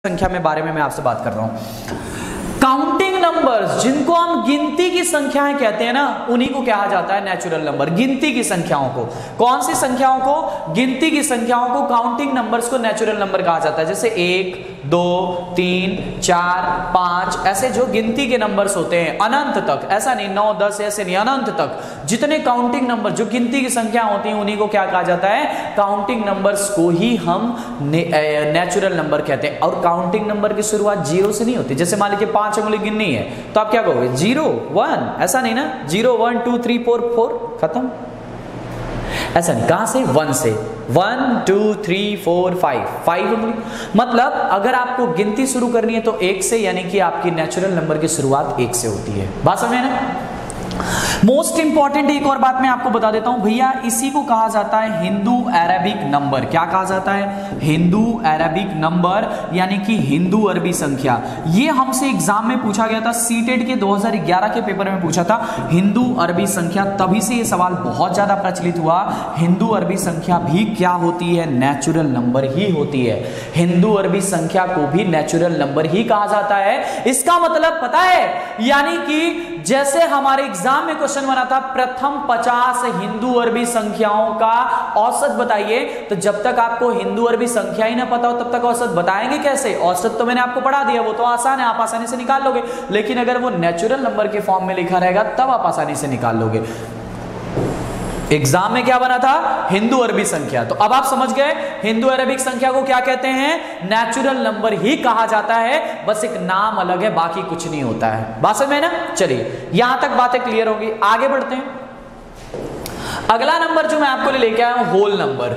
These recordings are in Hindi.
संख्या में बारे में मैं आपसे बात कर रहा हूं। काउंटिंग नंबर्स, जिनको हम गिनती की संख्याएं कहते हैं ना, उन्हीं को कहा जाता है नेचुरल नंबर। गिनती की संख्याओं को, कौन सी संख्याओं को? गिनती की संख्याओं को, काउंटिंग नंबर्स को नेचुरल नंबर कहा जाता है। जैसे 1, 2, 3, 4, 5, ऐसे जो गिनती के नंबर्स होते हैं अनंत तक, ऐसा नहीं 9, 10 ऐसे नहीं, अनंत तक जितने काउंटिंग नंबर जो गिनती की संख्या होती हैं उन्हीं को क्या कहा जाता है? काउंटिंग नंबर्स को ही हम नेचुरल नंबर कहते हैं। और काउंटिंग नंबर की शुरुआत 0 से नहीं होती। जैसे मान लीजिए 5 उंगली गिननी है तो आप क्या कहोगे? 0, 1, ऐसा नहीं ना, 0, 1, 2, 3, 4, 4 खत्म, ऐसा नहीं। कहां से? 1 से। 1, 2, 3, 4, 5 उंगली। मतलब अगर आपको गिनती शुरू करनी है तो 1 से, यानी कि आपकी नेचुरल नंबर की शुरुआत 1 से होती है। बात समझे ना? मोस्ट इंपॉर्टेंट एक और बात मैं आपको बता देता हूं भैया, इसी को कहा जाता है हिंदू अरेबिक नंबर। क्या कहा जाता है? हिंदू अरेबिक नंबर, यानी कि हिंदू अरबी संख्या। ये हमसे एग्जाम में पूछा गया था, सीटेट के 2011 के पेपर में पूछा था हिंदू अरबी संख्या। तभी से ये सवाल बहुत ज्यादा प्रचलित हुआ। हिंदू अरबी संख्या भी क्या होती है? नेचुरल नंबर ही होती है। हिंदू अरबी संख्या को भी नेचुरल नंबर ही कहा जाता है। इसका मतलब पता है, यानी कि जैसे हमारे एग्जाम में क्वेश्चन बना था प्रथम 50 हिंदू अरबी संख्याओं का औसत बताइए, तो जब तक आपको हिंदू अरबी संख्या ही ना पता हो तब तक औसत बताएंगे कैसे? औसत तो मैंने आपको पढ़ा दिया, वो तो आसान है, आप आसानी से निकाल लोगे। लेकिन अगर वो नेचुरल नंबर के फॉर्म में लिखा रहेगा तब आप आसानी से निकाल लोगे। एग्जाम में क्या बना था? हिंदू अरबी संख्या। तो अब आप समझ गए हिंदू अरबिक संख्या को क्या कहते हैं? नेचुरल नंबर ही कहा जाता है, बस एक नाम अलग है, बाकी कुछ नहीं होता है। बात समझ में ना? चलिए यहां तक बातें क्लियर होगी, आगे बढ़ते हैं। अगला नंबर जो मैं आपको लेके आया हूं, होल नंबर,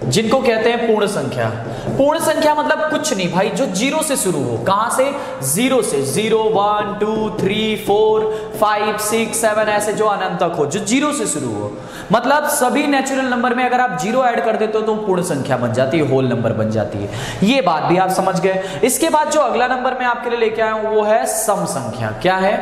जिनको कहते हैं पूर्ण संख्या। पूर्ण संख्या मतलब कुछ नहीं भाई, जो 0 से शुरू हो। कहां से? 0 से। 0, 1, 2, 3, 4, 5, 6, 7 ऐसे जो अनंत तक हो, जो 0 से शुरू हो। मतलब सभी नेचुरल नंबर में अगर आप 0 ऐड कर देते हो तो पूर्ण संख्या बन जाती है, होल नंबर बन जाती है। ये बात भी आप समझ गए। इसके बाद जो अगला नंबर मैं आपके लिए लेके आया हूं वो है सम संख्या। क्या है?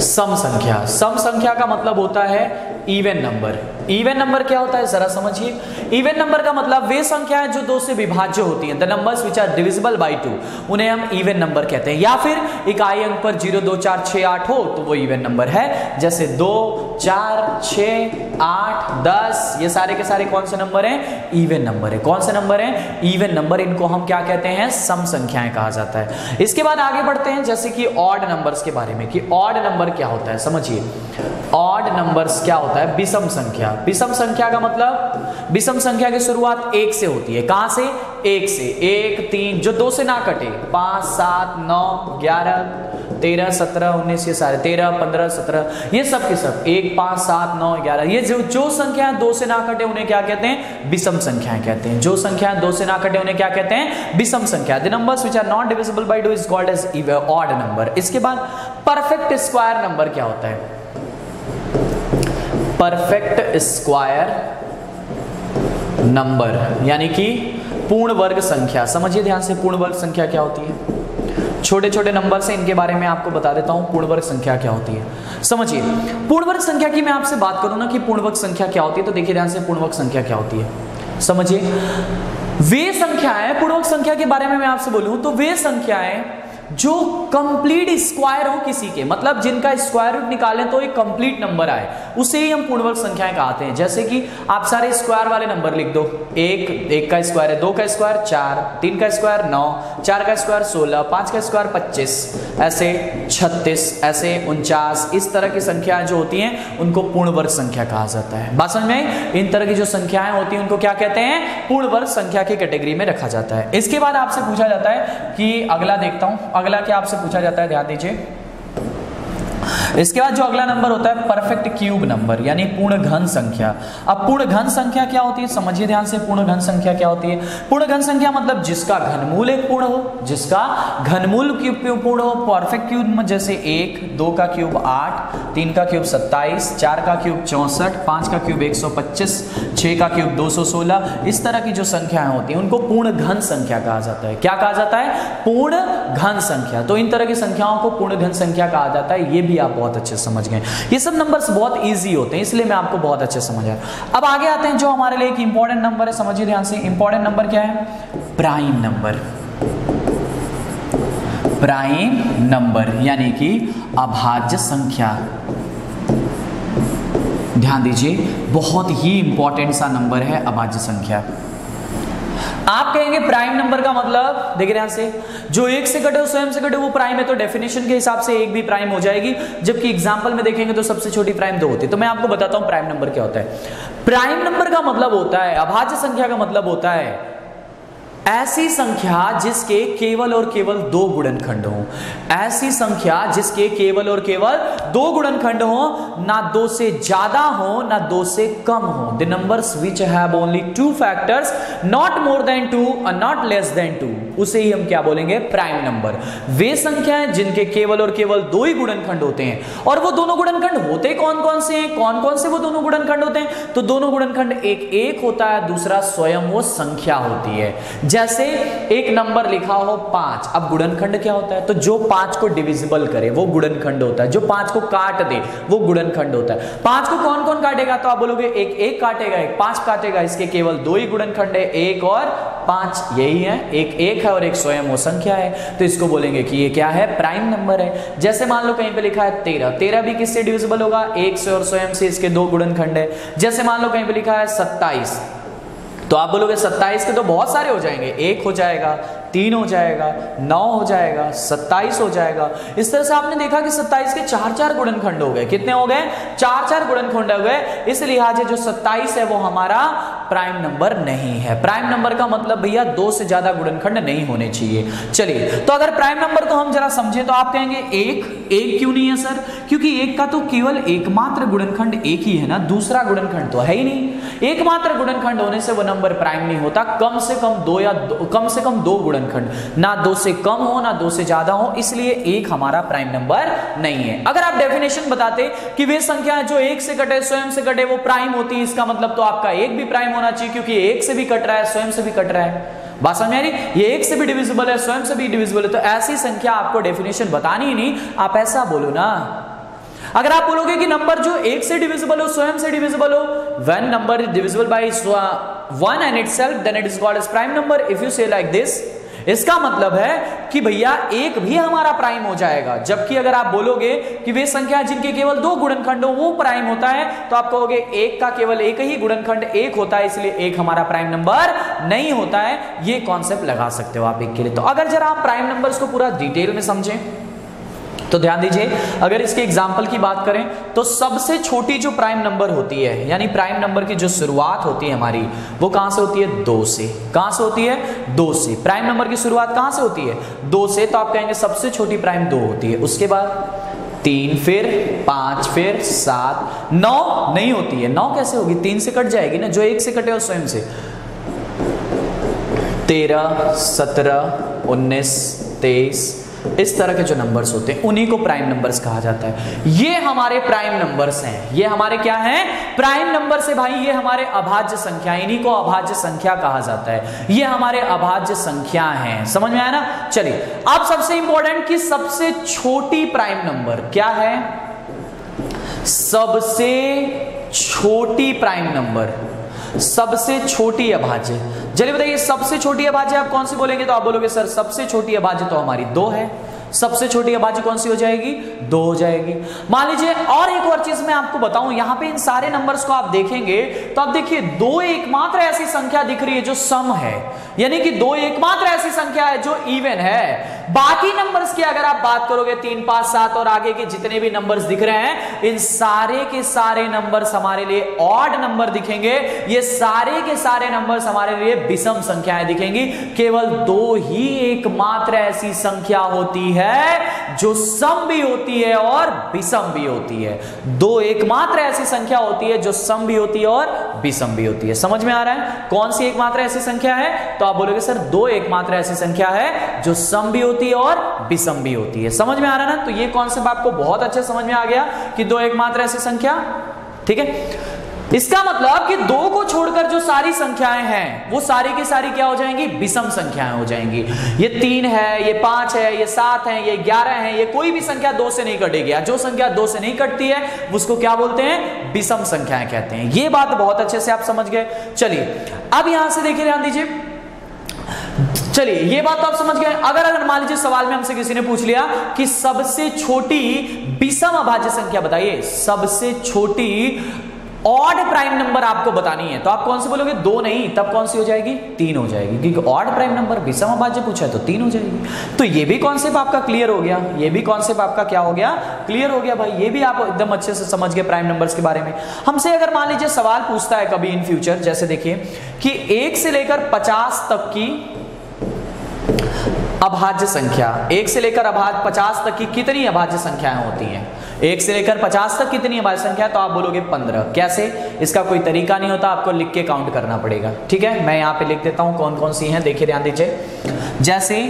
सम संख्या। सम संख्या का मतलब होता है इवन नंबर। इवन नंबर क्या होता है जरा समझिए। इवन नंबर का मतलब वे संख्याएं जो 2 से विभाज्य होती हैं, the numbers which are divisible by 2, उन्हें हम इवन नंबर कहते हैं। या फिर इकाई अंक पर 0, 2, 4, 6, 8 हो तो वो इवन नंबर है। जैसे 2, 4, 6, 8, 10, ये सारे के सारे कौन से नंबर हैं? इवन नंबर है। कौन से नंबर हैं? Even number. इनको हम क्या कहते हैं? सम संख्याएं कहा जाता है। इसके बाद आगे बढ़ते हैं, जैसे कि ऑड नंबर्स के बारे में, कि ऑड नंबर क्या होता है समझिए। ऑड नंबर्स क्या होता है? विषम संख्या। विषम संख्या का मतलब, विषम संख्या की शुरुआत 1 से होती है। कहां से? 1 से। 1, 3 जो 2 से ना कटे, 5, 7, 9, 11, 13, 17, 19, ये सारे 13, 15, 17, ये सब के सब 1, 5, 7, 9, 11, ये जो संख्याएं 2 से ना कटे उन्हें क्या कहते हैं? विषम संख्याएं कहते हैं। जो संख्याएं 2 से ना कटे उन्हें क्या कहते हैं? विषम संख्या। The numbers which are not divisible by 2 is called as odd number. इसके बाद परफेक्ट स्क्वायर नंबर क्या होता है? परफेक्ट स्क्वायर नंबर यानी कि पूर्ण वर्ग संख्या। समझिए ध्यान से, पूर्ण वर्ग संख्या क्या होती है? छोटे छोटे नंबर से इनके बारे में आपको बता देता हूं, पूर्ण वर्ग संख्या क्या होती है। समझिए, पूर्ण वर्ग संख्या की मैं आपसे बात करूं ना कि पूर्ण वर्ग संख्या क्या होती है, तो देखिए ध्यान से, पूर्ण वर्ग संख्या क्या होती है समझिए। वे संख्याएं, पूर्ण वर्ग संख्या के बारे में मैं आपसे बोलूं तो वे संख्याएं जो कंप्लीट स्क्वायर हो किसी के, मतलब जिनका स्क्वायर रूट निकालें तो एक कंप्लीट नंबर आए, उसे ही हम पूर्ण वर्ग संख्याएं कहते हैं। जैसे कि आप सारे स्क्वायर वाले नंबर लिख दो। 1 का स्क्वायर है, 2 का स्क्वायर 4, 3 का स्क्वायर 9, 4 का स्क्वायर 16, 5 का स्क्वायर 25, ऐसे 36, ऐसे 49, इस तरह की संख्याएं जो होती हैं उनको पूर्ण वर्ग संख्या कहा जाता है। बात समझ में? इन तरह की जो संख्याएं होती हैं उनको क्या कहते हैं? पूर्ण वर्ग संख्या की कैटेगरी में रखा जाता है। इसके बाद आपसे पूछा जाता है कि अगला देखता हूं, अगला क्या आपसे पूछा जाता है, ध्यान दीजिए। इसके बाद जो अगला नंबर होता है परफेक्ट क्यूब नंबर, यानी पूर्ण घन संख्या। अब पूर्ण घन संख्या क्या होती है समझिए ध्यान से। पूर्ण घन संख्या क्या होती है? पूर्ण घन संख्या मतलब जिसका घनमूल एक पूर्ण हो, जिसका घनमूल पूर्ण हो। परफेक्ट क्यूब जैसे 1, 2 का क्यूब 8, 3 का क्यूब 27, 4 का क्यूब 64, 5 का क्यूब 125, 6 का क्यूब 216, इस तरह की जो संख्याएं होती हैं उनको पूर्ण घन संख्या कहा जाता है। क्या कहा जाता है? पूर्ण घन संख्या। तो इन तरह की संख्याओं को पूर्ण घन संख्या कहा जाता है। ये भी आप बहुत अच्छे समझ गए। ये सब नंबर्स बहुत इजी होते हैं, इसलिए मैं आपको बहुत अच्छे समझ आया। अब आगे आते हैं जो हमारे लिए एक इंपॉर्टेंट नंबर है, समझिए ध्यान से। इंपॉर्टेंट नंबर क्या है? प्राइम नंबर, प्राइम नंबर यानी कि अभाज्य संख्या। ध्यान दीजिए, बहुत ही इंपॉर्टेंट सा नंबर है अभाज्य संख्या। आप कहेंगे प्राइम नंबर का मतलब, देखिए ध्यान से, जो एक से कटे स्वयं से कटे वो प्राइम है, तो डेफिनेशन के हिसाब से एक भी प्राइम हो जाएगी, जबकि एग्जांपल में देखेंगे तो सबसे छोटी प्राइम 2 होती है। तो मैं आपको बताता हूं प्राइम नंबर क्या होता है। प्राइम नंबर का मतलब होता है, अभाज्य संख्या का मतलब होता है ऐसी संख्या जिसके केवल और केवल 2 गुणनखंड हो। ऐसी संख्या जिसके केवल और केवल 2 गुणनखंड हो, ना 2 से ज्यादा हो ना 2 से कम हो। The numbers which have only 2 factors, not more than 2 और नॉट लेस देन 2, उसे ही हम क्या बोलेंगे, प्राइम नंबर। वे संख्याएं जिनके केवल और केवल 2 ही गुणनखंड होते हैं। और वो दोनों गुणनखंड होते कौन कौन से हैं, कौन कौन से वो दोनों गुणनखंड होते हैं? तो दोनों गुणनखंड एक होता है, दूसरा स्वयं वो संख्या होती है। जैसे एक नंबर लिखा हो 5, अब गुणनखंड क्या होता है? तो जो 5 को डिविजिबल करे वो गुणनखंड होता है, जो 5 को काट दे वो गुणनखंड होता है। 5 को कौन कौन काटेगा? तो आप बोलोगे एक काटेगा, एक 5 काटेगा, इसके केवल 2 ही गुणनखंड है, 1 और 5, यही है, एक है और एक स्वयं वो संख्या है, तो इसको बोलेंगे कि ये क्या है, प्राइम नंबर है। जैसे मान लो कहीं पे लिखा है 13 भी किससे डिविजिबल होगा? 1 से और स्वयं से, इसके 2 गुणनखंड है। जैसे मान लो कहीं पे लिखा है 27, तो आप बोलोगे 27 के तो बहुत सारे हो जाएंगे, 1 हो जाएगा, 3 हो जाएगा, 9 हो जाएगा, 27 हो जाएगा। इस तरह से आपने देखा कि 27 के 4 गुणनखंड हो गए। कितने हो गए? 4 गुणनखंड हो गए। इस लिहाजे जो 27 है वो हमारा प्राइम नंबर नहीं है। प्राइम नंबर का मतलब भैया 2 से ज्यादा गुणनखंड नहीं होने चाहिए। चलिए, तो अगर प्राइम नंबर को हम जरा समझें तो आप कहेंगे एक क्यों नहीं है सर? क्योंकि 1 का तो केवल एकमात्र गुणनखंड 1 ही है ना, दूसरा गुणनखंड तो है ही नहीं। एकमात्र गुणनखंड होने से वो नंबर प्राइम नहीं होता। कम से कम 2 गुणनखंड, ना 2 से कम हो ना 2 से ज्यादा हो, इसलिए 1 हमारा प्राइम नंबर नहीं है। अगर आप डेफिनेशन बताते कि वे संख्या जो 1 से कटे स्वयं से कटे वो प्राइम होती है, इसका मतलब तो आपका 1 भी प्राइम होना चाहिए, क्योंकि 1 से भी कट रहा है, स्वयं से भी कट रहा है। बात समझ आ रही? ये 1 से भी डिविजिबल है, स्वयं से भी डिविजिबल है, तो ऐसी संख्या आपको डेफिनेशन बतानी ही नहीं, आप ऐसा बोलो ना। अगर आप बोलोगे कि नंबर जो 1 से डिविजिबल हो, स्वयं से डिविजिबल हो, when number is divisible by 1 and itself, then it is called as prime number. If you say like this, इसका मतलब है कि भैया 1 भी हमारा प्राइम हो जाएगा। जबकि अगर आप बोलोगे कि वे संख्या जिनके केवल 2 गुणनखंड हो वो प्राइम होता है, तो आप कहोगे 1 का केवल एक ही गुणनखंड 1 होता है, इसलिए 1 हमारा प्राइम नंबर नहीं होता है। ये कॉन्सेप्ट लगा सकते हो आप 1 के लिए। तो अगर जरा आप प्राइम नंबर्स को पूरा डिटेल में समझें तो ध्यान दीजिए, अगर इसके एग्जाम्पल की बात करें तो सबसे छोटी जो प्राइम नंबर होती है, यानी प्राइम नंबर की जो शुरुआत होती है हमारी, वो कहां से होती है? 2 से। कहां से होती है? 2 से। प्राइम नंबर की शुरुआत कहां से होती है? 2 से। तो आप कहेंगे सबसे छोटी प्राइम 2 होती है, उसके बाद 3, फिर 5, फिर 7, 9 नहीं होती है। 9 कैसे होगी? 3 से कट जाएगी ना, जो 1 से कटे हो स्वयं से। 13, 17, 19, 23, इस तरह के जो नंबर्स होते हैं उन्हीं को प्राइम नंबर्स कहा जाता है। ये हमारे प्राइम नंबर्स हैं। ये हमारे क्या हैं? प्राइम नंबर्स है भाई। ये हमारे अभाज्य संख्या, इन्हीं को अभाज्य संख्या कहा जाता है। ये हमारे अभाज्य संख्या हैं। समझ में आया ना? चलिए, अब सबसे इंपॉर्टेंट कि सबसे छोटी प्राइम नंबर क्या है? सबसे छोटी प्राइम नंबर, सबसे छोटी अभाज्य। चलिए बताइए, सबसे छोटी अभाज्य आप कौन सी बोलेंगे? तो आप बोलोगे सर सबसे छोटी अभाज्य तो हमारी 2 है। सबसे छोटी अभाज्य कौन सी हो जाएगी? 2 हो जाएगी। मान लीजिए और एक और चीज मैं आपको बताऊं, यहां पे इन सारे नंबर्स को आप देखेंगे तो आप देखिए 2 एकमात्र ऐसी संख्या दिख रही है जो सम है, यानी कि 2 एकमात्र ऐसी संख्या है जो इवन है। बाकी नंबर्स की अगर आप बात करोगे 3, 5, 7 और आगे के जितने भी नंबर्स दिख रहे हैं, इन सारे के सारे नंबर्स हमारे लिए ऑड नंबर दिखेंगे। ये सारे के सारे नंबर्स हमारे लिए विषम संख्याएं दिखेंगी। केवल 2 ही एकमात्र ऐसी संख्या होती है जो सम भी होती है और विषम भी होती है। 2 एकमात्र ऐसी संख्या होती है जो सम भी होती है और विषम भी होती है। समझ में आ रहा है? कौन सी एकमात्र ऐसी संख्या है? तो आप बोलोगे सर 2 एकमात्र ऐसी संख्या है जो सम भी होती है और विषम भी होती है। समझ में आ रहा है ना? तो ये कॉन्सेप्ट आपको बहुत अच्छे समझ में आ गया कि 2 एकमात्र ऐसी संख्या। ठीक है, इसका मतलब कि 2 को छोड़कर जो सारी संख्याएं हैं वो सारी की सारी क्या हो जाएंगी? विषम संख्याएं हो जाएंगी। ये 3 है, ये 5 है, ये 7 है, ये 11 है, ये कोई भी संख्या 2 से नहीं कटेगी। जो संख्या 2 से नहीं कटती है उसको क्या बोलते हैं? विषम संख्याएं कहते हैं। ये बात बहुत अच्छे से आप समझ गए। चलिए, अब यहां से देखिए, ध्यान दीजिए, चलिए ये बात तो आप समझ गए। अगर मान लीजिए सवाल में हमसे किसी ने पूछ लिया कि सबसे छोटी विषम अभाज्य संख्या बताइए, सबसे छोटी ऑड प्राइम नंबर आपको बतानी है, तो आप कौन सी बोलोगे? 2 नहीं, तब कौन सी हो जाएगी? 3 हो जाएगी, क्योंकि ऑड प्राइम नंबर विषम अभाज्य पूछा है तो 3 हो जाएगी। तो ये भी कॉन्सेप्ट आपका क्लियर हो गया, ये भी कॉन्सेप्ट आपका क्या हो गया? क्लियर हो गया भाई। ये भी आप एकदम अच्छे से समझ गए प्राइम नंबर्स के बारे में। हमसे अगर मान लीजिए सवाल पूछता है कभी इन फ्यूचर, जैसे देखिए कि 1 से लेकर 50 तक की अभाज्य संख्या, 1 से लेकर 50 तक की कितनी अभाज्य संख्याएं होती हैं? 1 से लेकर 50 तक कितनी अभाज्य संख्या? तो आप बोलोगे 15। कैसे? इसका कोई तरीका नहीं होता, आपको लिख के काउंट करना पड़ेगा। ठीक है, मैं यहाँ पे लिख देता हूँ कौन कौन सी हैं, देखिए ध्यान दीजिए। जैसे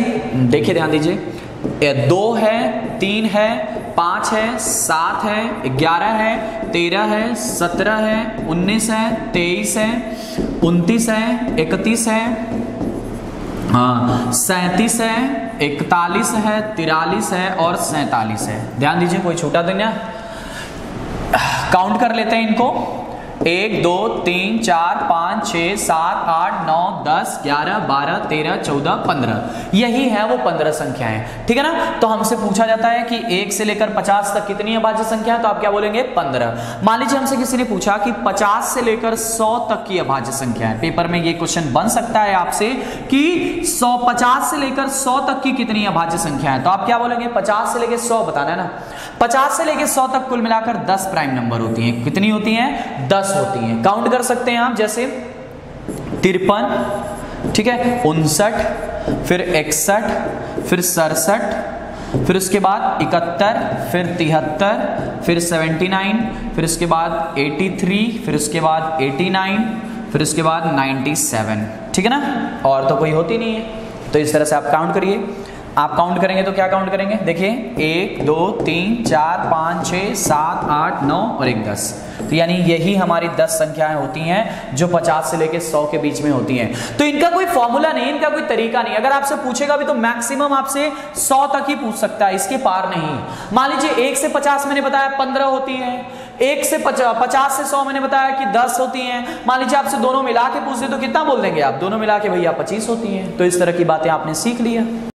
देखिए ध्यान दीजिए, 2 है, 3 है, 5 है, 7 है, 11 है, 13 है, 17 है, 19 है, 23 है, 29 है, 31 है, 37 है, 41 है, 43 है और 47 है। ध्यान दीजिए, कोई छूटा तो नहीं। काउंट कर लेते हैं इनको। 1 2 3 4 5 6 7 8 9 10 11 12 13 14 15, यही है वो 15 संख्याएं। ठीक है ना? तो हमसे पूछा जाता है कि 1 से लेकर 50 तक कितनी अभाज्य संख्या है, तो आप क्या बोलेंगे? 15। मान लीजिए हमसे किसी ने पूछा कि 50 से लेकर 100 तक की अभाज्य संख्या है, पेपर में ये क्वेश्चन बन सकता है आपसे कि 50 से लेकर 100 तक की कितनी अभाज्य संख्या है, तो आप क्या बोलेंगे? 50 से लेकर 100 बताना है ना। 50 से लेकर 100 तक कुल मिलाकर 10 प्राइम नंबर होती हैं। कितनी होती हैं? 10 होती हैं। काउंट कर सकते हैं आप, जैसे 53, ठीक है, 59, फिर 61, फिर 67, फिर उसके बाद 71, फिर 73, फिर 79, फिर उसके बाद 83, फिर उसके बाद 89, फिर उसके बाद 97। ठीक है ना? और तो कोई होती नहीं है। तो इस तरह से आप काउंट करिए। आप काउंट करेंगे तो क्या काउंट करेंगे? देखिए 1 2 3 4 5 6 7 8 9 और 1 10। तो यानी यही हमारी 10 संख्याएं होती हैं जो 50 से लेकर 100 के बीच में होती हैं। तो इनका कोई फॉर्मूला नहीं, इनका कोई तरीका नहीं। अगर आपसे पूछेगा भी तो मैक्सिमम आपसे 100 तक ही पूछ सकता है, इसके पार नहीं। मान लीजिए 1 से 50 मैंने बताया 15 होती है, 1 से 50 से 100 मैंने बताया कि 10 होती हैं। मान लीजिए आपसे दोनों मिला के पूछ दे तो कितना बोल देंगे आप? दोनों मिला के भैया 25 होती हैं। तो इस तरह की बातें आपने सीख लिया।